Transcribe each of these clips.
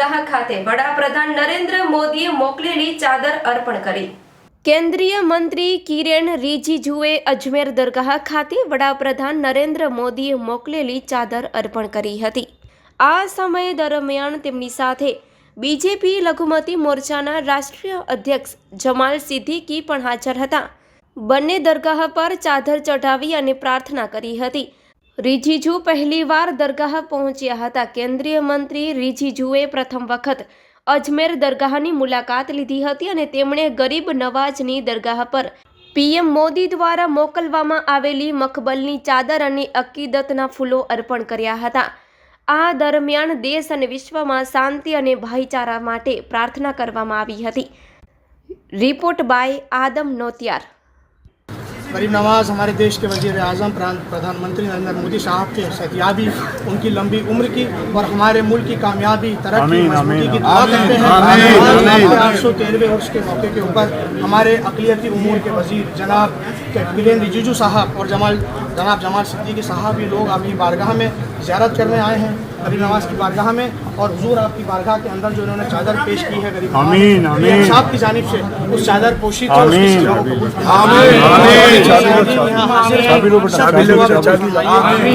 દરગાહ ખાતે વડાપ્રધાન નરેન્દ્ર મોદીએ મોકલેલી ચાદર અર્પણ કરી। કેન્દ્રીય મંત્રી કિરેન રિજિજુએ અજમેર દરગાહ ખાતે વડાપ્રધાન નરેન્દ્ર મોદીએ મોકલેલી ચાદર અર્પણ કરી હતી। આ સમય દરમિયાન તેમની સાથે બીજેપી લઘુમતી મોરચાના રાષ્ટ્રીય અધ્યક્ષ જમાલ સિદ્દીકી પણ હાજર હતા। બંને દરગાહ પર ચાદર ચઢાવી અને પ્રાર્થના કરી હતી। રિજિજુ પહેલીવાર દરગાહ પહોંચ્યા હતા। કેન્દ્રીય મંત્રી રિજિજુએ પ્રથમ વખત અજમેર દરગાહની મુલાકાત લીધી હતી અને તેમણે ગરીબ નવાજની દરગાહ પર પીએમ મોદી દ્વારા મોકલવામાં આવેલી મખબલની ચાદર અને અકીદતના ફૂલો અર્પણ કર્યા હતા। આ દરમિયાન દેશ અને વિશ્વમાં શાંતિ અને ભાઈચારા માટે પ્રાર્થના કરવામાં આવી હતી। Report by Adam Notiyar. गरीब नवाज हमारे देश के वजीर आज़म प्रधानमंत्री नरेंद्र मोदी साहब के सेहतियाबी, उनकी लंबी उम्र की और हमारे मुल्क की कामयाबी तरक्की मजबूती की दुआ करते हैं। 813वें वर्ष के मौके के ऊपर हमारे अक़लियती उमूर के वजीर जनाब किरेन रिजिजू साहब और जनाब जमाल सिद्दीकी साहब ये लोग आपकी बारगाह में ज़ियारत करने आए हैं, गरीब नवाज की बारगाह में। और हुजूर आपकी बारगाह के अंदर जो इन्होंने चादर पेश की है गरीब नवाज साहब की जानिब से उस चादर पोशी को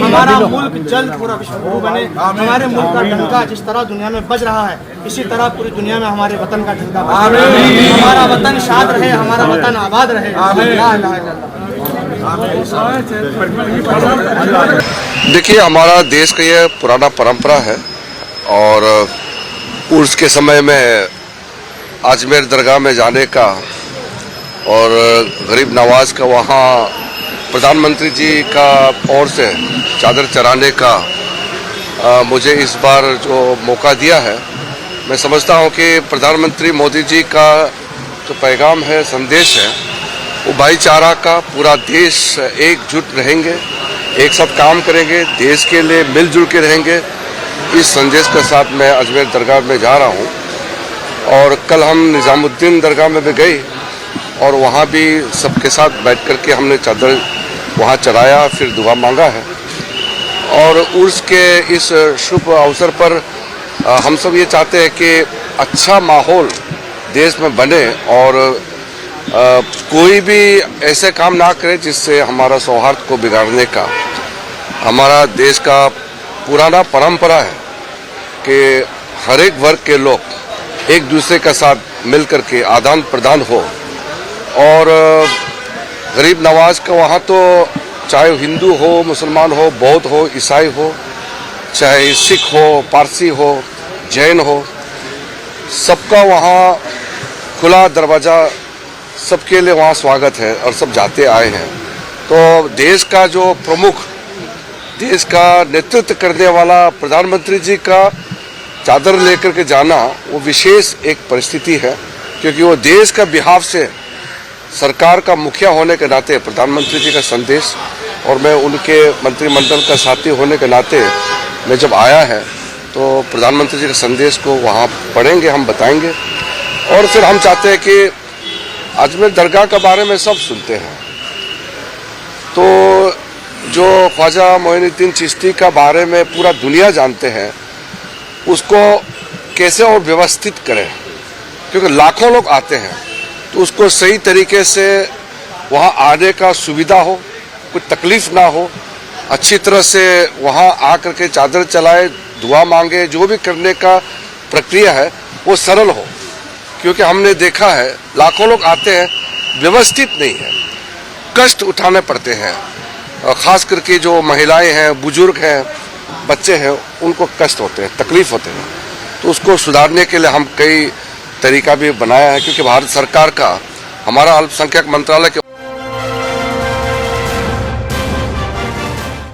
हमारा मुल्क जल्द पूरा विश्वगुरु बने। हमारे मुल्क का डंका जिस तरह दुनिया में बज रहा है इसी तरह पूरी दुनिया में हमारे वतन का डंका बजे। हमारा वतन शाद रहे, हमारा वतन आबाद रहे। देखिए, हमारा देश का ये पुराना परंपरा है और उर्स के समय में अजमेर दरगाह में जाने का और गरीब नवाज का वहाँ प्रधानमंत्री जी का ओर से चादर चढ़ाने का मुझे इस बार जो मौका दिया है, मैं समझता हूँ कि प्रधानमंत्री मोदी जी का जो पैगाम है, संदेश है, वो भाईचारा का। पूरा देश एकजुट रहेंगे, एक साथ काम करेंगे, देश के लिए मिलजुल के रहेंगे, इस संदेश के साथ मैं अजमेर दरगाह में जा रहा हूँ। और कल हम निज़ामुद्दीन दरगाह में भी गए और वहाँ भी सबके साथ बैठ कर के हमने चादर वहाँ चढ़ाया, फिर दुआ मांगा है। और उर्स के इस शुभ अवसर पर हम सब ये चाहते हैं कि अच्छा माहौल देश में बने और कोई भी ऐसे काम ना करे जिससे हमारा सौहार्द को बिगाड़ने का। हमारा देश का पुराना परंपरा है कि हर एक वर्ग के लोग एक दूसरे के साथ मिल कर के आदान प्रदान हो। और गरीब नवाज का वहाँ तो चाहे हिंदू हो, मुसलमान हो, बौद्ध हो, ईसाई हो, चाहे सिख हो, पारसी हो, जैन हो, सबका वहाँ खुला दरवाज़ा, सबके लिए वहाँ स्वागत है और सब जाते आए हैं। तो देश का जो प्रमुख, देश का नेतृत्व करने वाला प्रधानमंत्री जी का चादर लेकर के जाना वो विशेष एक परिस्थिति है, क्योंकि वो देश का बिहाफ से सरकार का मुखिया होने के नाते प्रधानमंत्री जी का संदेश, और मैं उनके मंत्रिमंडल का साथी होने के नाते मैं जब आया है तो प्रधानमंत्री जी के संदेश को वहाँ पढ़ेंगे, हम बताएंगे। और फिर हम चाहते हैं कि अजमेर दरगाह के बारे में सब सुनते हैं, तो जो ख्वाजा मोइनुद्दीन चिश्ती का बारे में पूरा दुनिया जानते हैं, उसको कैसे और व्यवस्थित करें, क्योंकि लाखों लोग आते हैं, तो उसको सही तरीके से वहाँ आने का सुविधा हो, कोई तकलीफ ना हो, अच्छी तरह से वहाँ आकर के चादर चलाए, दुआ मांगे, जो भी करने का प्रक्रिया है वो सरल हो। क्योंकि हमने देखा है लाखों लोग आते हैं, व्यवस्थित नहीं है, कष्ट उठाने पड़ते हैं, ख़ास करके जो महिलाएं हैं, बुजुर्ग हैं, बच्चे हैं, उनको कष्ट होते हैं, तकलीफ होते हैं। तो उसको सुधारने के लिए हम कई तरीका भी बनाया है, क्योंकि भारत सरकार का हमारा अल्पसंख्यक मंत्रालय के